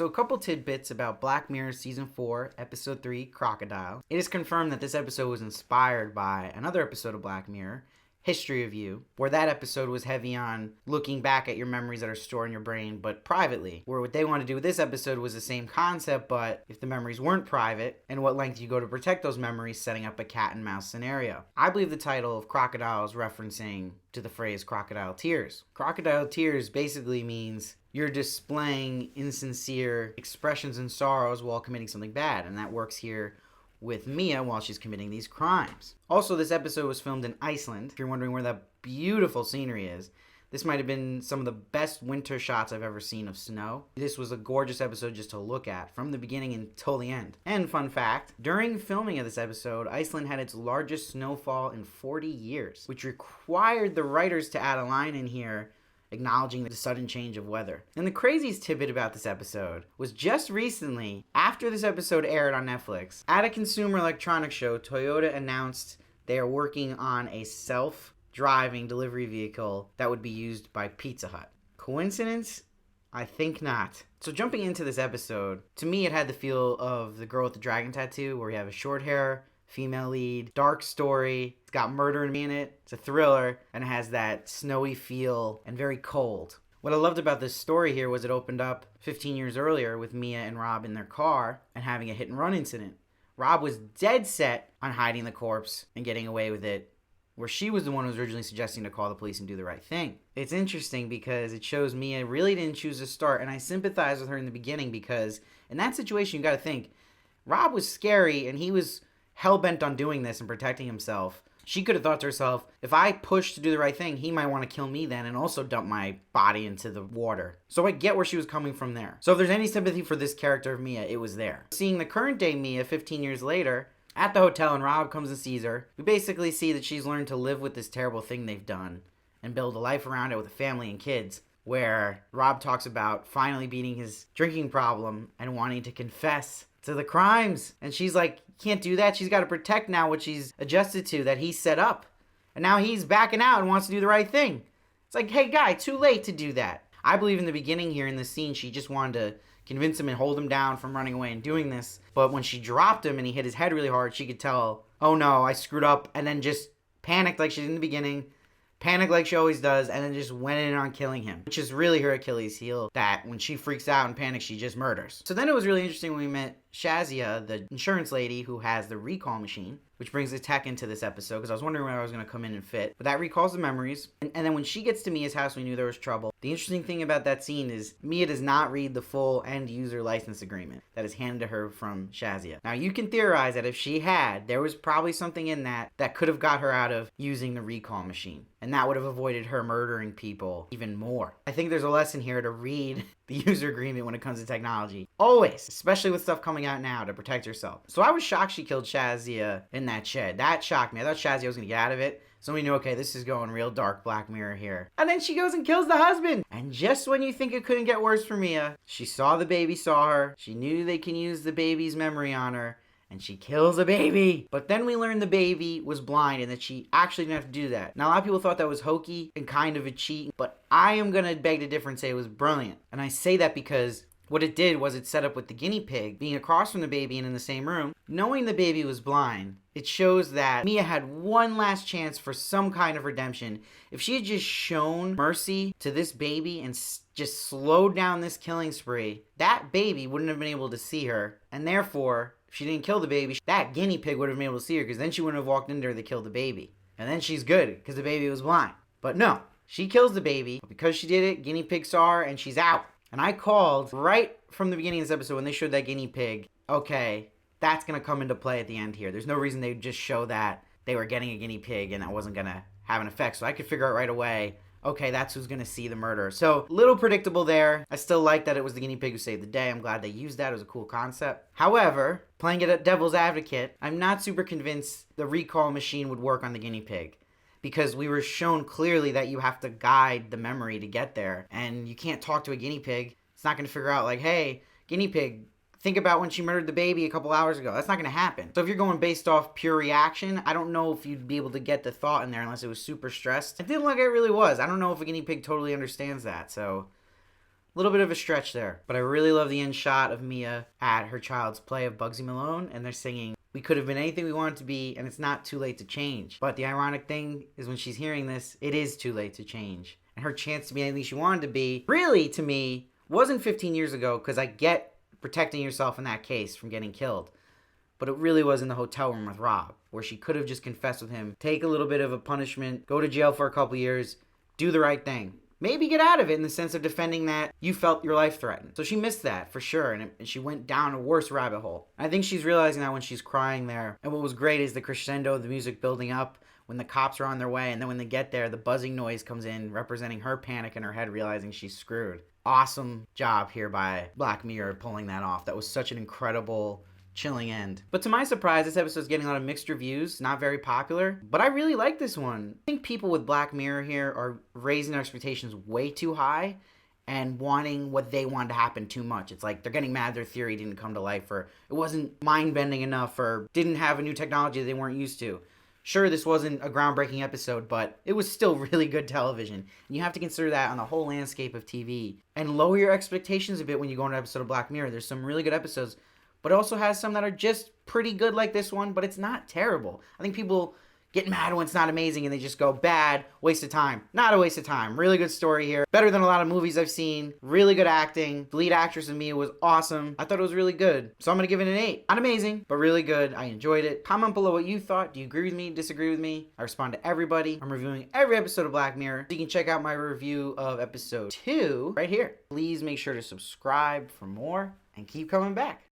So a couple tidbits about Black Mirror Season 4, Episode 3, Crocodile. It is confirmed that this episode was inspired by another episode of Black Mirror, History of You, where that episode was heavy on looking back at your memories that are stored in your brain, but privately. Where what they wanted to do with this episode was the same concept, but if the memories weren't private, and what length you go to protect those memories, setting up a cat and mouse scenario. I believe the title of Crocodile is referencing to the phrase crocodile tears. Crocodile tears basically means you're displaying insincere expressions and sorrows while committing something bad, and that works here with Mia while she's committing these crimes. Also, this episode was filmed in Iceland. If you're wondering where that beautiful scenery is, this might have been some of the best winter shots I've ever seen of snow. This was a gorgeous episode just to look at, from the beginning until the end. And fun fact, during filming of this episode, Iceland had its largest snowfall in 40 years, which required the writers to add a line in here acknowledging the sudden change of weather. And the craziest tidbit about this episode was just recently, after this episode aired on Netflix, at a consumer electronics show, Toyota announced they are working on a self-driving delivery vehicle that would be used by Pizza Hut. Coincidence? I think not. So jumping into this episode, to me it had the feel of The Girl with the Dragon Tattoo, where you have a short hair, female lead, dark story, it's got murder in it, it's a thriller, and it has that snowy feel and very cold. What I loved about this story here was it opened up 15 years earlier with Mia and Rob in their car and having a hit and run incident. Rob was dead set on hiding the corpse and getting away with it, where she was the one who was originally suggesting to call the police and do the right thing. It's interesting because it shows Mia really didn't choose to start, and I sympathize with her in the beginning because in that situation you gotta think, Rob was scary and he was hell-bent on doing this and protecting himself. She could have thought to herself, if I push to do the right thing, he might want to kill me then and also dump my body into the water. So I get where she was coming from there. So if there's any sympathy for this character of Mia, it was there. Seeing the current day Mia 15 years later at the hotel and Rob comes and sees her, we basically see that she's learned to live with this terrible thing they've done and build a life around it with a family and kids, where Rob talks about finally beating his drinking problem and wanting to confess to the crimes. And she's like, can't do that. She's got to protect now what she's adjusted to that he set up. And now he's backing out and wants to do the right thing. It's like, hey guy, too late to do that. I believe in the beginning here in this scene, she just wanted to convince him and hold him down from running away and doing this. But when she dropped him and he hit his head really hard, she could tell, oh no, I screwed up, and then just panicked like she did in the beginning. Panicked like she always does, and then just went in on killing him, which is really her Achilles heel, that when she freaks out and panics, she just murders. So then it was really interesting when we met Shazia, the insurance lady who has the recall machine, which brings the tech into this episode, because I was wondering where I was going to come in and fit. But that recalls the memories. And then when she gets to Mia's house, we knew there was trouble. The interesting thing about that scene is Mia does not read the full end-user license agreement that is handed to her from Shazia. Now, you can theorize that if she had, there was probably something in that that could have got her out of using the recall machine. And that would have avoided her murdering people even more. I think there's a lesson here to read the user agreement when it comes to technology. Always, especially with stuff coming out now, to protect yourself. So I was shocked she killed Shazia in that shed. That shocked me. I thought Shazia was going to get out of it. So we knew, okay, this is going real dark Black Mirror here. And then she goes and kills the husband. And just when you think it couldn't get worse for Mia, she saw the baby, saw her. She knew they can use the baby's memory on her. And she kills a baby. But then we learned the baby was blind and that she actually didn't have to do that. Now, a lot of people thought that was hokey and kind of a cheat, but I am going to beg to differ and say it was brilliant. And I say that because what it did was it set up with the guinea pig being across from the baby and in the same room. Knowing the baby was blind, it shows that Mia had one last chance for some kind of redemption. If she had just shown mercy to this baby and just slowed down this killing spree, that baby wouldn't have been able to see her. And therefore, if she didn't kill the baby, that guinea pig would have been able to see her, because then she wouldn't have walked into her to kill the baby. And then she's good, because the baby was blind. But no, she kills the baby. Because she did it, guinea pig saw her, and she's out. And I called right from the beginning of this episode when they showed that guinea pig, okay, that's going to come into play at the end here. There's no reason they'd just show that they were getting a guinea pig and that wasn't going to have an effect. So I could figure out right away, okay, that's who's going to see the murder. So, little predictable there. I still like that it was the guinea pig who saved the day. I'm glad they used that. It was a cool concept. However, playing it at devil's advocate, I'm not super convinced the recall machine would work on the guinea pig, because we were shown clearly that you have to guide the memory to get there. And you can't talk to a guinea pig. It's not going to figure out like, hey, guinea pig, think about when she murdered the baby a couple hours ago. That's not going to happen. So if you're going based off pure reaction, I don't know if you'd be able to get the thought in there unless it was super stressed. It didn't look like it really was. I don't know if a guinea pig totally understands that. So A little bit of a stretch there, but I really love the end shot of Mia at her child's play of Bugsy Malone, and they're singing, "We could have been anything we wanted to be, and it's not too late to change." But the ironic thing is when she's hearing this, it is too late to change. And her chance to be anything she wanted to be, really, to me, wasn't 15 years ago, because I get protecting yourself in that case from getting killed. But it really was in the hotel room with Rob, where she could have just confessed with him, take a little bit of a punishment, go to jail for a couple years, do the right thing. Maybe get out of it in the sense of defending that you felt your life threatened. So she missed that, for sure, and she went down a worse rabbit hole. I think she's realizing that when she's crying there. And what was great is the crescendo of the music building up when the cops are on their way, and then when they get there, the buzzing noise comes in, representing her panic in her head, realizing she's screwed. Awesome job here by Black Mirror pulling that off. That was such an incredible, chilling end. But to my surprise, this episode's getting a lot of mixed reviews, not very popular, but I really like this one. I think people with Black Mirror here are raising their expectations way too high and wanting what they want to happen too much. It's like they're getting mad their theory didn't come to life, or it wasn't mind-bending enough, or didn't have a new technology they weren't used to. Sure, this wasn't a groundbreaking episode, but it was still really good television. And you have to consider that on the whole landscape of TV. And lower your expectations a bit when you go into an episode of Black Mirror. There's some really good episodes, but it also has some that are just pretty good like this one, but it's not terrible. I think people get mad when it's not amazing and they just go, bad, waste of time. Not a waste of time. Really good story here. Better than a lot of movies I've seen. Really good acting. The lead actress in Mia was awesome. I thought it was really good. So I'm going to give it an 8. Not amazing, but really good. I enjoyed it. Comment below what you thought. Do you agree with me? Disagree with me? I respond to everybody. I'm reviewing every episode of Black Mirror. So you can check out my review of episode 2 right here. Please make sure to subscribe for more and keep coming back.